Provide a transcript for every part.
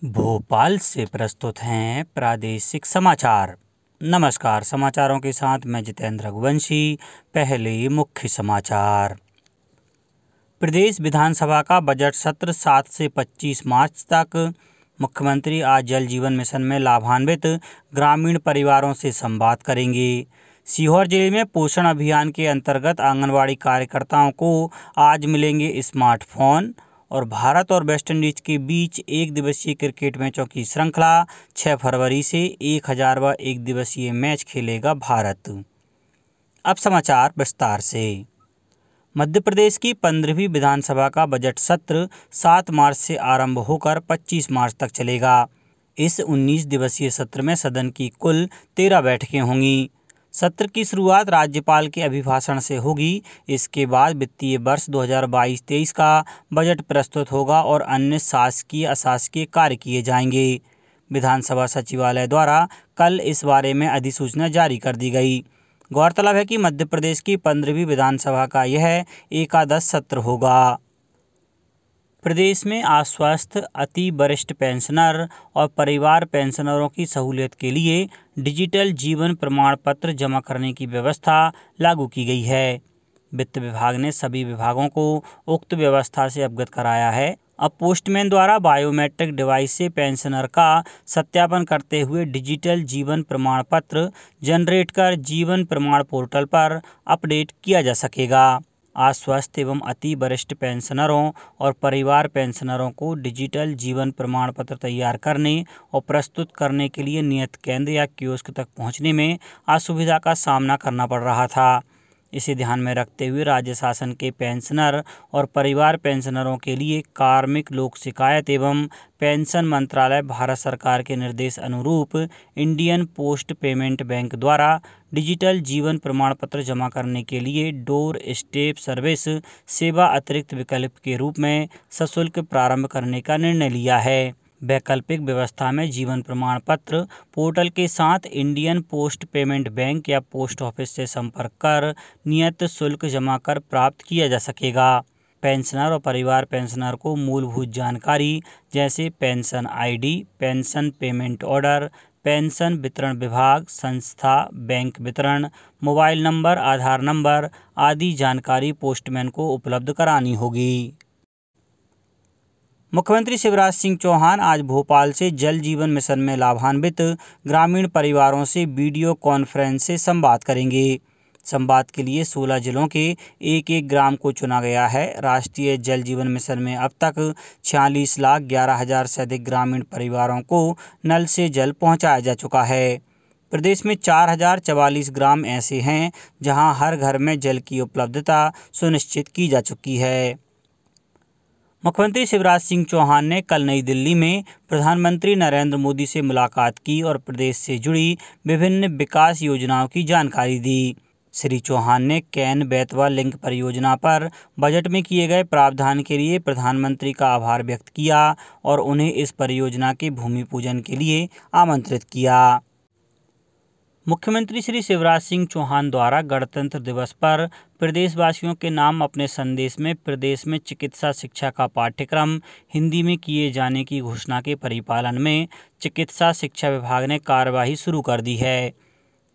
भोपाल से प्रस्तुत हैं प्रादेशिक समाचार। नमस्कार, समाचारों के साथ मैं जितेंद्र रघुवंशी। पहले मुख्य समाचार। प्रदेश विधानसभा का बजट सत्र 7 से 25 मार्च तक। मुख्यमंत्री आज जल जीवन मिशन में लाभान्वित ग्रामीण परिवारों से संवाद करेंगे। सीहोर जिले में पोषण अभियान के अंतर्गत आंगनवाड़ी कार्यकर्ताओं को आज मिलेंगे स्मार्टफोन। और भारत और वेस्टइंडीज के बीच एक दिवसीय क्रिकेट मैचों की श्रृंखला 6 फरवरी से 1000वां एक दिवसीय मैच खेलेगा भारत। अब समाचार विस्तार से। मध्य प्रदेश की 15वीं विधानसभा का बजट सत्र 7 मार्च से आरंभ होकर 25 मार्च तक चलेगा। इस 19 दिवसीय सत्र में सदन की कुल 13 बैठकें होंगी। सत्र की शुरुआत राज्यपाल के अभिभाषण से होगी। इसके बाद वित्तीय वर्ष 2022-23 का बजट प्रस्तुत होगा और अन्य शासकीय अशासकीय कार्य किए जाएंगे। विधानसभा सचिवालय द्वारा कल इस बारे में अधिसूचना जारी कर दी गई। गौरतलब है कि मध्य प्रदेश की 15वीं विधानसभा का यह एकादश सत्र होगा। प्रदेश में आश्वस्त अति वरिष्ठ पेंशनर और परिवार पेंशनरों की सहूलियत के लिए डिजिटल जीवन प्रमाण पत्र जमा करने की व्यवस्था लागू की गई है। वित्त विभाग ने सभी विभागों को उक्त व्यवस्था से अवगत कराया है। अब पोस्टमैन द्वारा बायोमेट्रिक डिवाइस से पेंशनर का सत्यापन करते हुए डिजिटल जीवन प्रमाण पत्र जनरेट कर जीवन प्रमाण पोर्टल पर अपडेट किया जा सकेगा। आश्वस्त एवं अति वरिष्ठ पेंशनरों और परिवार पेंशनरों को डिजिटल जीवन प्रमाण पत्र तैयार करने और प्रस्तुत करने के लिए नियत केंद्र या कियोस्क तक पहुंचने में असुविधा का सामना करना पड़ रहा था। इसे ध्यान में रखते हुए राज्य शासन के पेंशनर और परिवार पेंशनरों के लिए कार्मिक लोक शिकायत एवं पेंशन मंत्रालय भारत सरकार के निर्देश अनुरूप इंडियन पोस्ट पेमेंट बैंक द्वारा डिजिटल जीवन प्रमाण पत्र जमा करने के लिए डोर स्टेप सर्विस सेवा अतिरिक्त विकल्प के रूप में सशुल्क प्रारंभ करने का निर्णय लिया है। वैकल्पिक व्यवस्था में जीवन प्रमाण पत्र पोर्टल के साथ इंडियन पोस्ट पेमेंट बैंक या पोस्ट ऑफिस से संपर्क कर नियत शुल्क जमा कर प्राप्त किया जा सकेगा। पेंशनर और परिवार पेंशनर को मूलभूत जानकारी जैसे pension ID, pension payment order, pension वितरण विभाग, संस्था, बैंक वितरण, मोबाइल नंबर, आधार नंबर आदि जानकारी पोस्टमैन को उपलब्ध करानी होगी। मुख्यमंत्री शिवराज सिंह चौहान आज भोपाल से जल जीवन मिशन में लाभान्वित ग्रामीण परिवारों से वीडियो कॉन्फ्रेंस से संवाद करेंगे। संवाद के लिए 16 जिलों के एक ग्राम को चुना गया है। राष्ट्रीय जल जीवन मिशन में अब तक 46,11,000 से अधिक ग्रामीण परिवारों को नल से जल पहुंचाया जा चुका है। प्रदेश में 4,044 ग्राम ऐसे हैं जहां हर घर में जल की उपलब्धता सुनिश्चित की जा चुकी है। मुख्यमंत्री शिवराज सिंह चौहान ने कल नई दिल्ली में प्रधानमंत्री नरेंद्र मोदी से मुलाकात की और प्रदेश से जुड़ी विभिन्न विकास योजनाओं की जानकारी दी। श्री चौहान ने कैन बेतवा लिंक परियोजना पर बजट में किए गए प्रावधान के लिए प्रधानमंत्री का आभार व्यक्त किया और उन्हें इस परियोजना के भूमि पूजन के लिए आमंत्रित किया। मुख्यमंत्री श्री शिवराज सिंह चौहान द्वारा गणतंत्र दिवस पर प्रदेशवासियों के नाम अपने संदेश में प्रदेश में चिकित्सा शिक्षा का पाठ्यक्रम हिंदी में किए जाने की घोषणा के परिपालन में चिकित्सा शिक्षा विभाग ने कार्यवाही शुरू कर दी है।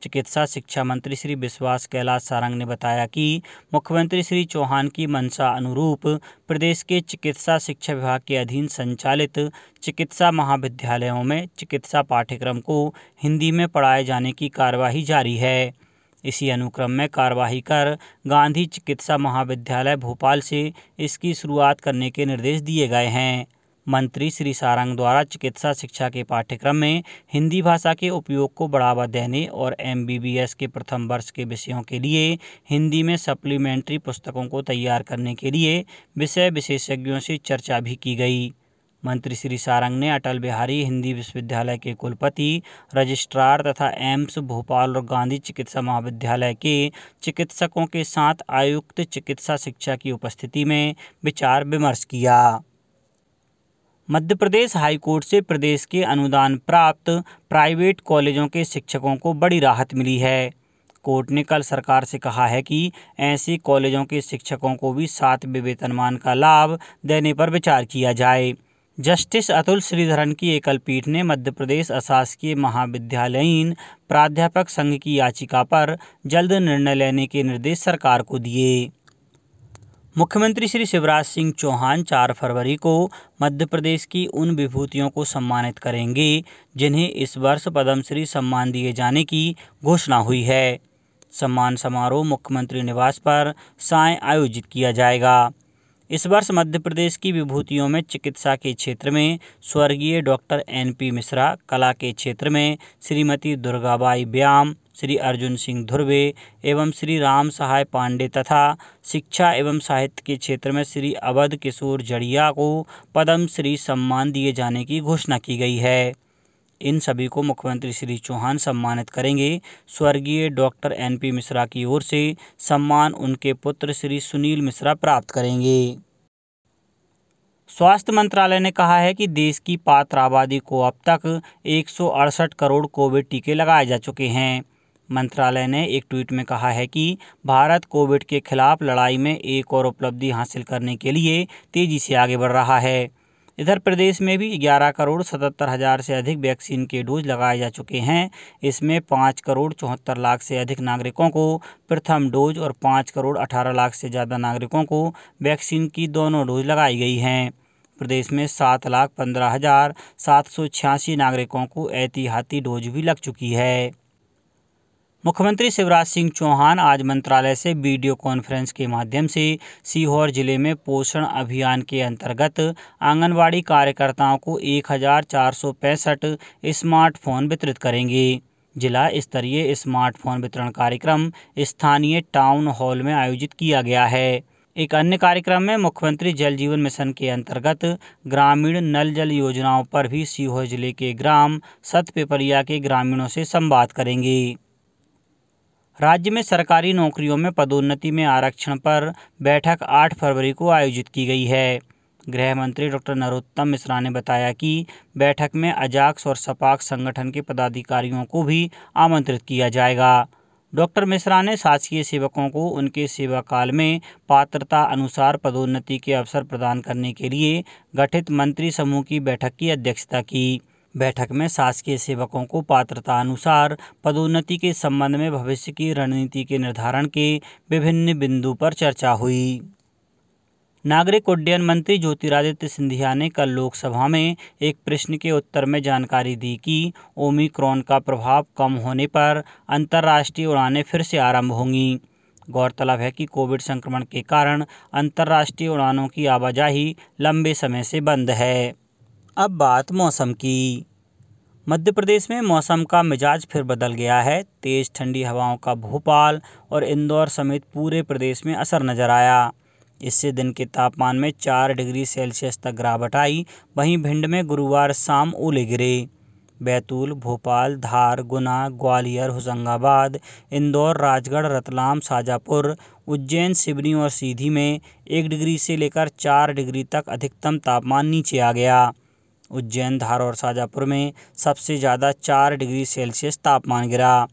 चिकित्सा शिक्षा मंत्री श्री विश्वास कैलाश सारंग ने बताया कि मुख्यमंत्री श्री चौहान की मंशा अनुरूप प्रदेश के चिकित्सा शिक्षा विभाग के अधीन संचालित चिकित्सा महाविद्यालयों में चिकित्सा पाठ्यक्रम को हिंदी में पढ़ाए जाने की कार्यवाही जारी है। इसी अनुक्रम में कार्यवाही कर गांधी चिकित्सा महाविद्यालय भोपाल से इसकी शुरुआत करने के निर्देश दिए गए हैं। मंत्री श्री सारंग द्वारा चिकित्सा शिक्षा के पाठ्यक्रम में हिंदी भाषा के उपयोग को बढ़ावा देने और MBBS के प्रथम वर्ष के विषयों के लिए हिंदी में सप्लीमेंट्री पुस्तकों को तैयार करने के लिए विषय विशेषज्ञों से चर्चा भी की गई। मंत्री श्री सारंग ने अटल बिहारी हिंदी विश्वविद्यालय के कुलपति, रजिस्ट्रार तथा एम्स भोपाल और गांधी चिकित्सा महाविद्यालय के चिकित्सकों के साथ आयुक्त चिकित्सा शिक्षा की उपस्थिति में विचार विमर्श किया। मध्य प्रदेश हाईकोर्ट से प्रदेश के अनुदान प्राप्त प्राइवेट कॉलेजों के शिक्षकों को बड़ी राहत मिली है। कोर्ट ने कल सरकार से कहा है कि ऐसे कॉलेजों के शिक्षकों को भी 7वें वेतनमान का लाभ देने पर विचार किया जाए। जस्टिस अतुल श्रीधरन की एकल पीठ ने मध्य प्रदेश अशासकीय महाविद्यालयीन प्राध्यापक संघ की याचिका पर जल्द निर्णय लेने के निर्देश सरकार को दिए। मुख्यमंत्री श्री शिवराज सिंह चौहान 4 फरवरी को मध्य प्रदेश की उन विभूतियों को सम्मानित करेंगे जिन्हें इस वर्ष पद्मश्री सम्मान दिए जाने की घोषणा हुई है। सम्मान समारोह मुख्यमंत्री निवास पर सायं आयोजित किया जाएगा। इस वर्ष मध्य प्रदेश की विभूतियों में चिकित्सा के क्षेत्र में स्वर्गीय डॉक्टर NP मिश्रा, कला के क्षेत्र में श्रीमती दुर्गाबाई व्याम, श्री अर्जुन सिंह धुर्वे एवं श्री राम सहाय पांडे तथा शिक्षा एवं साहित्य के क्षेत्र में श्री अवध किशोर जड़िया को पद्मश्री सम्मान दिए जाने की घोषणा की गई है। इन सभी को मुख्यमंत्री श्री चौहान सम्मानित करेंगे। स्वर्गीय डॉक्टर NP मिश्रा की ओर से सम्मान उनके पुत्र श्री सुनील मिश्रा प्राप्त करेंगे। स्वास्थ्य मंत्रालय ने कहा है कि देश की पात्र आबादी को अब तक 168 करोड़ कोविड टीके लगाए जा चुके हैं। मंत्रालय ने एक ट्वीट में कहा है कि भारत कोविड के खिलाफ लड़ाई में एक और उपलब्धि हासिल करने के लिए तेजी से आगे बढ़ रहा है। इधर प्रदेश में भी 11 करोड़ 77 हज़ार से अधिक वैक्सीन के डोज लगाए जा चुके हैं। इसमें 5 करोड़ 74 लाख से अधिक नागरिकों को प्रथम डोज और 5 करोड़ 18 लाख से ज़्यादा नागरिकों को वैक्सीन की दोनों डोज लगाई गई हैं। प्रदेश में 7,15,786 नागरिकों को एहतियाती डोज भी लग चुकी है। मुख्यमंत्री शिवराज सिंह चौहान आज मंत्रालय से वीडियो कॉन्फ्रेंस के माध्यम से सीहोर जिले में पोषण अभियान के अंतर्गत आंगनवाड़ी कार्यकर्ताओं को 1,465 स्मार्टफोन वितरित करेंगे। जिला स्तरीय स्मार्टफोन वितरण कार्यक्रम स्थानीय टाउन हॉल में आयोजित किया गया है। एक अन्य कार्यक्रम में मुख्यमंत्री जल जीवन मिशन के अंतर्गत ग्रामीण नल जल योजनाओं पर भी सीहोर जिले के ग्राम सतपिपरिया के ग्रामीणों से संवाद करेंगे। राज्य में सरकारी नौकरियों में पदोन्नति में आरक्षण पर बैठक 8 फरवरी को आयोजित की गई है। गृह मंत्री डॉक्टर नरोत्तम मिश्रा ने बताया कि बैठक में अजाक्स और सपाक्स संगठन के पदाधिकारियों को भी आमंत्रित किया जाएगा। डॉक्टर मिश्रा ने शासकीय सेवकों को उनके सेवा काल में पात्रता अनुसार पदोन्नति के अवसर प्रदान करने के लिए गठित मंत्री समूह की बैठक की अध्यक्षता की। बैठक में शासकीय सेवकों को पात्रता अनुसार पदोन्नति के संबंध में भविष्य की रणनीति के निर्धारण के विभिन्न बिंदु पर चर्चा हुई। नागरिक उड्डयन मंत्री ज्योतिरादित्य सिंधिया ने कल लोकसभा में एक प्रश्न के उत्तर में जानकारी दी कि ओमिक्रॉन का प्रभाव कम होने पर अंतर्राष्ट्रीय उड़ानें फिर से आरंभ होंगी। गौरतलब है कि कोविड संक्रमण के कारण अंतर्राष्ट्रीय उड़ानों की आवाजाही लंबे समय से बंद है। अब बात मौसम की। मध्य प्रदेश में मौसम का मिजाज फिर बदल गया है। तेज ठंडी हवाओं का भोपाल और इंदौर समेत पूरे प्रदेश में असर नजर आया। इससे दिन के तापमान में 4 डिग्री सेल्सियस तक गिरावट आई। वहीं भिंड में गुरुवार शाम ओले गिरे। बैतूल, भोपाल, धार, गुना, ग्वालियर, होशंगाबाद, इंदौर, राजगढ़, रतलाम, शाजापुर, उज्जैन, सिवनी और सीधी में 1 डिग्री से लेकर 4 डिग्री तक अधिकतम तापमान नीचे आ गया। उज्जैन, धार और शाजापुर में सबसे ज़्यादा 4 डिग्री सेल्सियस तापमान गिरा।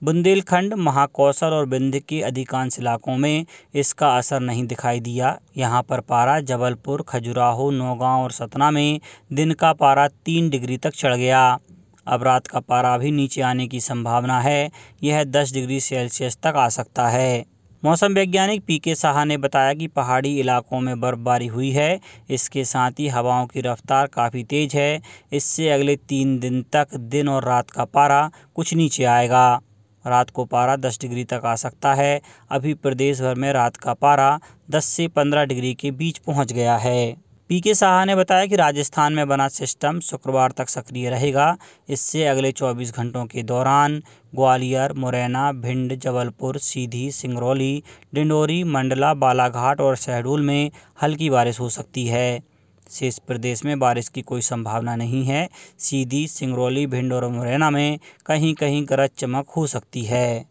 बुंदेलखंड, महाकौशल और विंध्य के अधिकांश इलाकों में इसका असर नहीं दिखाई दिया। यहां पर पारा जबलपुर, खजुराहो, नौगांव और सतना में दिन का पारा 3 डिग्री तक चढ़ गया। अब रात का पारा भी नीचे आने की संभावना है। यह 10 डिग्री सेल्सियस तक आ सकता है। मौसम वैज्ञानिक PK साहा ने बताया कि पहाड़ी इलाकों में बर्फबारी हुई है। इसके साथ ही हवाओं की रफ्तार काफ़ी तेज़ है। इससे अगले 3 दिन तक दिन और रात का पारा कुछ नीचे आएगा। रात को पारा 10 डिग्री तक आ सकता है। अभी प्रदेश भर में रात का पारा 10 से 15 डिग्री के बीच पहुंच गया है। PK साहा ने बताया कि राजस्थान में बना सिस्टम शुक्रवार तक सक्रिय रहेगा। इससे अगले 24 घंटों के दौरान ग्वालियर, मुरैना, भिंड, जबलपुर, सीधी, सिंगरौली, डिंडोरी, मंडला, बालाघाट और शहडोल में हल्की बारिश हो सकती है। शेष प्रदेश में बारिश की कोई संभावना नहीं है। सीधी, सिंगरौली, भिंड और मुरैना में कहीं कहीं गरज चमक हो सकती है।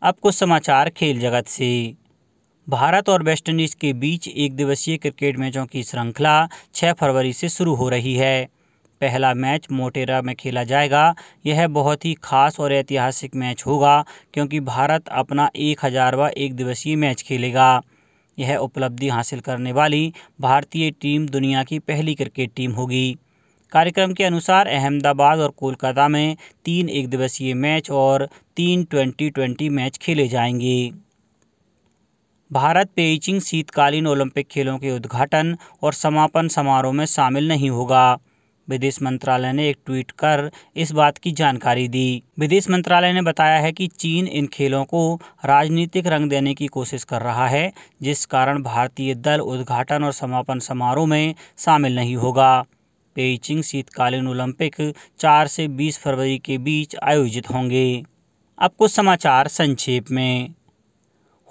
अब कुछ समाचार खेल जगत से। भारत और वेस्टइंडीज़ के बीच एक दिवसीय क्रिकेट मैचों की श्रृंखला 6 फरवरी से शुरू हो रही है। पहला मैच मोटेरा में खेला जाएगा। यह बहुत ही खास और ऐतिहासिक मैच होगा क्योंकि भारत अपना 1000वां एक दिवसीय मैच खेलेगा। यह उपलब्धि हासिल करने वाली भारतीय टीम दुनिया की पहली क्रिकेट टीम होगी। कार्यक्रम के अनुसार अहमदाबाद और कोलकाता में 3 एकदिवसीय मैच और 3 2020 मैच खेले जाएंगे। भारत पेइचिंग शीतकालीन ओलंपिक खेलों के उद्घाटन और समापन समारोह में शामिल नहीं होगा। विदेश मंत्रालय ने एक ट्वीट कर इस बात की जानकारी दी। विदेश मंत्रालय ने बताया है कि चीन इन खेलों को राजनीतिक रंग देने की कोशिश कर रहा है, जिस कारण भारतीय दल उद्घाटन और समापन समारोह में शामिल नहीं होगा। पेइचिंग शीतकालीन ओलंपिक 4 से 20 फरवरी के बीच आयोजित होंगे। अब कुछ समाचार संक्षेप में।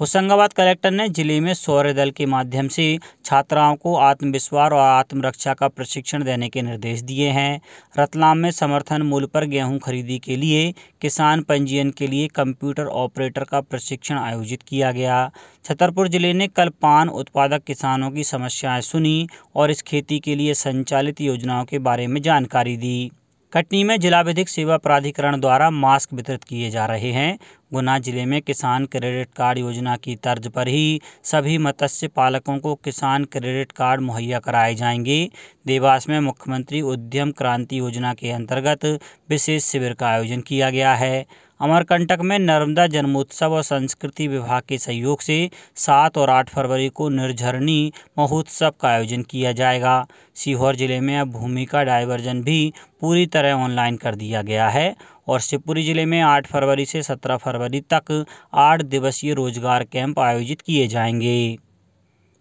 होशंगाबाद कलेक्टर ने जिले में शौर्य दल के माध्यम से छात्राओं को आत्मविश्वास और आत्मरक्षा का प्रशिक्षण देने के निर्देश दिए हैं। रतलाम में समर्थन मूल्य पर गेहूं खरीदी के लिए किसान पंजीयन के लिए कंप्यूटर ऑपरेटर का प्रशिक्षण आयोजित किया गया। छतरपुर जिले ने कल पान उत्पादक किसानों की समस्याएं सुनी और इस खेती के लिए संचालित योजनाओं के बारे में जानकारी दी। कटनी में जिला विधिक सेवा प्राधिकरण द्वारा मास्क वितरित किए जा रहे हैं। गुना जिले में किसान क्रेडिट कार्ड योजना की तर्ज पर ही सभी मत्स्य पालकों को किसान क्रेडिट कार्ड मुहैया कराए जाएंगे। देवास में मुख्यमंत्री उद्यम क्रांति योजना के अंतर्गत विशेष शिविर का आयोजन किया गया है। अमरकंटक में नर्मदा जन्मोत्सव और संस्कृति विभाग के सहयोग से 7 और 8 फरवरी को निर्झरणी महोत्सव का आयोजन किया जाएगा। सीहोर जिले में अब भूमि का डायवर्जन भी पूरी तरह ऑनलाइन कर दिया गया है और शिवपुरी जिले में 8 फरवरी से 17 फरवरी तक 8 दिवसीय रोजगार कैंप आयोजित किए जाएंगे।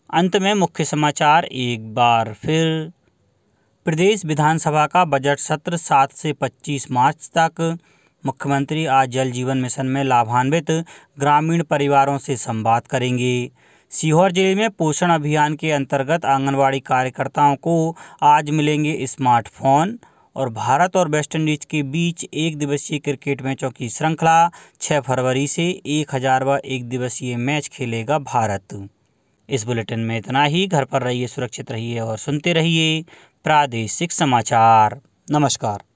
अंत में मुख्य समाचार एक बार फिर। प्रदेश विधानसभा का बजट सत्र 7 से 25 मार्च तक। मुख्यमंत्री आज जल जीवन मिशन में लाभान्वित ग्रामीण परिवारों से संवाद करेंगे। सीहोर जिले में पोषण अभियान के अंतर्गत आंगनवाड़ी कार्यकर्ताओं को आज मिलेंगे स्मार्टफोन। और भारत और वेस्टइंडीज के बीच एक दिवसीय क्रिकेट मैचों की श्रृंखला 6 फरवरी से 1000वां एक दिवसीय मैच खेलेगा भारत। इस बुलेटिन में इतना ही। घर पर रहिए, सुरक्षित रहिए और सुनते रहिए प्रादेशिक समाचार। नमस्कार।